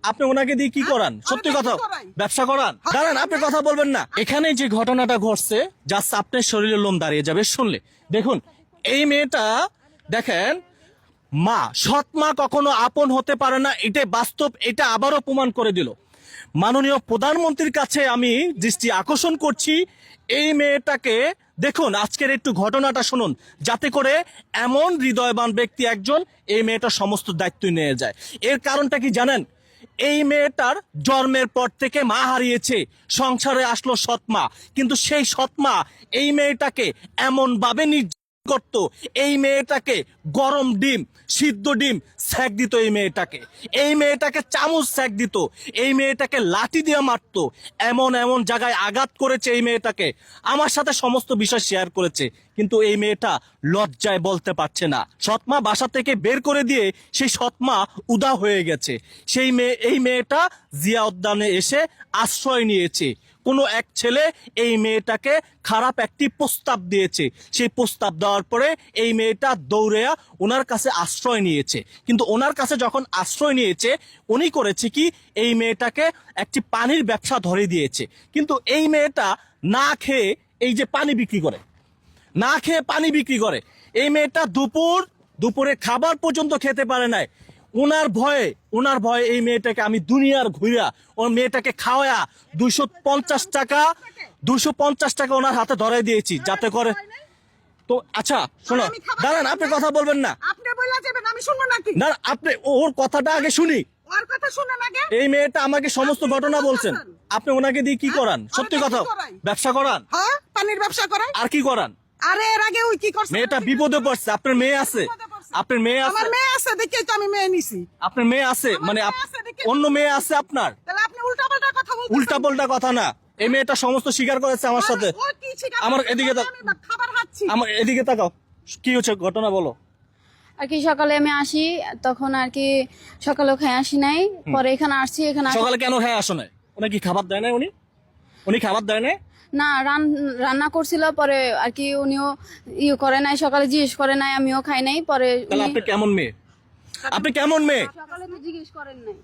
আপনি ওনাকে দিয়ে কি করান? সত্যি কথা, ব্যবসা করান? দাঁড়ান, আপনি কথা বলবেন না। এখানে যে ঘটনাটা ঘটছে, জাস্ট আপনার শরীরের লোম দাঁড়িয়ে যাবে শুনলে। দেখুন, এই মেয়েটা দেখেন, মা, সৎ মা কখনো আপন হতে পারে না, এটাই বাস্তব। এটা আবারও প্রমাণ করে দিল। মাননীয় প্রধানমন্ত্রীর কাছে আমি দৃষ্টি আকর্ষণ করছি, এই মেয়েটাকে দেখুন, আজকের একটু ঘটনাটা শুনুন, যাতে করে এমন হৃদয়বান ব্যক্তি একজন এই মেয়েটার সমস্ত দায়িত্ব নিয়ে যায়। এর কারণটা কি জানেন? এই মেয়েটার জন্মের পর থেকে মা হারিয়েছে, সংসারে আসলো সৎ মা, কিন্তু সেই সৎ মা এই মেয়েটাকে এমন ভাবে করত, এই মেয়েটাকে গরম ডিম, সিদ্ধ ডিম স্যাক দিত, এই মেয়েটাকে চামচ স্যাক দিত, এই মেয়েটাকে লাঠি দিয়ে মারতো, এমন এমন জায়গায় আঘাত করেছে এই মেয়েটাকে। আমার সাথে সমস্ত বিষয় শেয়ার করেছে, কিন্তু এই মেয়েটা লজ্জায় বলতে পারছে না। সৎমা বাসা থেকে বের করে দিয়ে সেই সৎমা উদা হয়ে গেছে। এই মেয়েটা জিয়া উদ্যানে এসে আশ্রয় নিয়েছে। কোনো এক ছেলে এই মেয়েটাকে খারাপ একটি প্রস্তাব দিয়েছে, সেই প্রস্তাব দেওয়ার পরে এই মেয়েটা দৌড়ে ওনার কাছে আশ্রয় নিয়েছে। কিন্তু ওনার কাছে যখন আশ্রয় নিয়েছে, উনি করেছে কি, এই মেয়েটাকে একটি পানির ব্যবসা ধরে দিয়েছে। কিন্তু এই মেয়েটা না খেয়ে এই যে পানি বিক্রি করে, না খেয়ে পানি বিক্রি করে, এই মেয়েটা দুপুরে খাবার পর্যন্ত খেতে পারে নাই। ওনার ভয়ে এই মেয়েটাকে আমি দুনিয়ার ঘুরা ওর মেয়েটাকে খাওয়া 250 টাকা ওনার হাতে ধরাই দিয়েছি, যাতে করে। তো আচ্ছা শোনো, দাঁড়ান, আপনি কথা বলবেন না, আপনি বলে যাবেন, আমি শুনবো নাকি? না, আপনি ওর কথাটা আগে শুনি। ওর কথা শুনেন আগে। এই মেয়েটা আমাকে সমস্ত ঘটনা বলছেন, আপনি ওনাকে দিয়ে কি করান? সত্যি কথা, ব্যবসা করান? হ্যাঁ, পানির ব্যবসা করাই। আর কি করান? আরে এর আগে ওই কি করছে? মেয়েটা বিপদে পড়ছে। আপনার মেয়ে আছে? আপনার মেয়ে আছে? আমার মেয়ে আছে দেখেই তো আমি মেয়ে নিছি। আপনার মেয়ে আছে মানে অন্য মেয়ে আছে আপনার? তাহলে আপনি উল্টাপাল্টা কথা বলছেন। উল্টাপাল্টা কথা না, এই মেয়েটা সমস্ত স্বীকার করেছে আমার সাথে। ও কি স্বীকার আমার করেছে? এদিকে আমি খাবার খাচ্ছি। আমার এদিকে তাকাও, কি হচ্ছে ঘটনা বলো। আর কি সকালে আমি আসি, তখন আর কি সকালেও খেয়ে আসি নাই, পরে এখানে আসছি। সকালে কেন খেয়ে আসো নাই? উনি কি খাবার দেয় না? উনি খাবার দেয় না? না, রান্না করছিল, পরে আর কি উনিও করে নাই, সকালে জিজ্ঞেস করে নাই, আমিও খাই নাই। পরে তাহলে আপনি কেমন মেয়ে? আপনি কেমন মেয়ে? সকালে তো জিজ্ঞেস করেন নাই।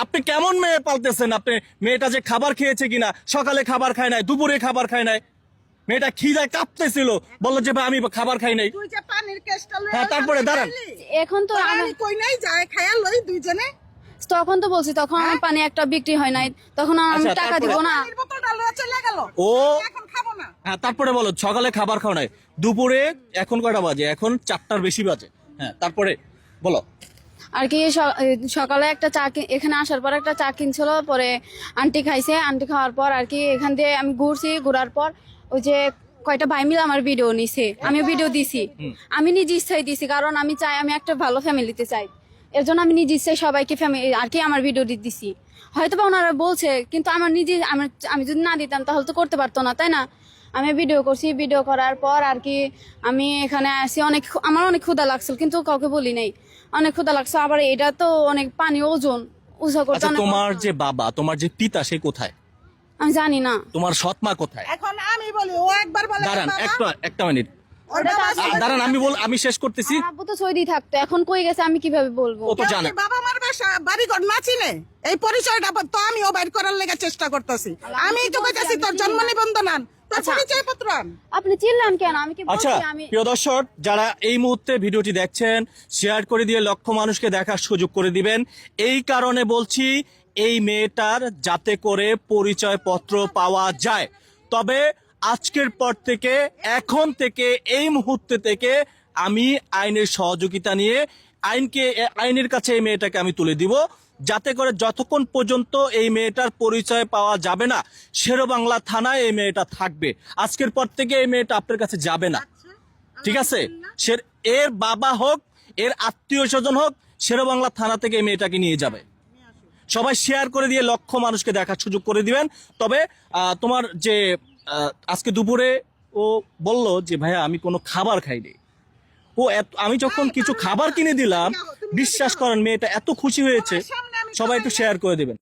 আপনি কেমন মেয়ে পালতেছেন? আপনি মেয়েটা যে খাবার খেয়েছে কিনা, সকালে খাবার খায় নাই, দুপুরে খাবার খায় নাই, মেয়েটা খিদায় কাঁপতেছিল, বললো যে ভাই আমি খাবার খাই নাই। তুই যে পানির কেসটা লয়ে হ্যাঁ, তারপরে দাঁড়ান, এখন তো আমি কই নাই যায় খায়া লই দুইজনে। তখন তো বলছি, তখন আমার পানি একটা বিক্রি হয় নাই, তখন আমি আচ্ছা, টাকা তারপরে? দিব না। পানির বোতলটা লয়ে চলে গেল। ও এখন খাবো না। হ্যাঁ, তারপরে বলো, সকালে খাবার খাও নাই, দুপুরে এখন কয়টা বাজে? এখন 4টার বেশি বাজে। হ্যাঁ, তারপরে বলো। আর কি সকালে একটা চা এখানে আসার পর একটা চা কিনছিল, পরে আন্টি খাইছে। আন্টি খাওয়ার পর আর কি এখান দিয়ে আমি ঘুরার পর ওই যে কয়টা ভাই মিলে আমার ভিডিও নিছে, আমি ভিডিও দিছি। আমি নিজে ইচ্ছাই দিছি, কারণ আমি চাই আমি একটা ভালো ফ্যামিলিতে চাই, এর জন্য আমি নিজে ইচ্ছাই সবাইকে ফ্যামিলি আর কি আমার ভিডিও দিছি। হয়তো বা ওনারা বলছে, কিন্তু আমার নিজে আমি যদি না দিতাম তাহলে তো করতে পারতো না, তাই না? আমি ভিডিও করছি, ভিডিও করার পর আর কি আমি এখানে আসি। আমার অনেক ক্ষুধা লাগছিল, কিন্তু কাউকে বলি নাই, অনেক ক্ষুধা লাগছে। আবার এটা তো অনেক পানি, উজা করতে আচ্ছা, অনেক তোমার কষ্ট। যে বাবা, তোমার যে পিতা, সে কোথায়? আমি জানি না। তোমার সৎ মা কোথায়? এখন আমি বলি, ও একবার বলে দাঁড়ান, বাবা, একটা মিনিট ওর বাবা দাঁড়ান, আমি শেষ করতেছি। আমার আব্বু তো সৌদি থাকতো, এখন কই গেছে আমি কিভাবে বলবো? ও তো জানে। বাবা মার বাসা বাড়ি ঘর না চিনে, এই পরিচয়টা তো আমিও বাইর করার লেগে চেষ্টা করতেছি। আমি তো কইতাছি তোর জন্ম নিবন্ধন আন, তোর পরিচয় পত্র আন। আপনি চিনলেন কেন? আমি কি আচ্ছা, বলছি? আমি প্রিয় দর্শক, যারা এই মুহূর্তে ভিডিওটি দেখছেন, শেয়ার করে দিয়ে লক্ষ মানুষকে দেখার সুযোগ করে দিবেন। এই কারণে বলছি, এই মেয়েটার যাতে করে পরিচয় পত্র পাওয়া যায়। তবে আজকের পর থেকে, এখন থেকে, এই মুহূর্তে থেকে আমি আইনের সহযোগিতা নিয়ে আইনের কাছে এই মেয়েটাকে আমি তুলে দিব, যাতে করে যতক্ষণ পর্যন্ত এই মেয়েটার পরিচয় পাওয়া যাবে না, শেরেবাংলা থানায় এই মেয়েটা থাকবে। আজকের পর থেকে এই মেয়েটা আপনার কাছে যাবে না, ঠিক আছে? এর বাবা হোক, এর আত্মীয় স্বজন হোক, শেরেবাংলা থানা থেকে এই মেয়েটাকে নিয়ে যাবে। সবাই শেয়ার করে দিয়ে লক্ষ মানুষকে দেখার সুযোগ করে দিবেন। তবে তোমার যে আজকে দুপুরে ও বলল যে ভাইয়া আমি কোনো খাবার খাইনি, আমি যখন কিছু খাবার কিনে দিলাম, বিশ্বাস করেন মেয়েটা এত খুশি হয়েছে। সবাই একটু শেয়ার করে দিবেন।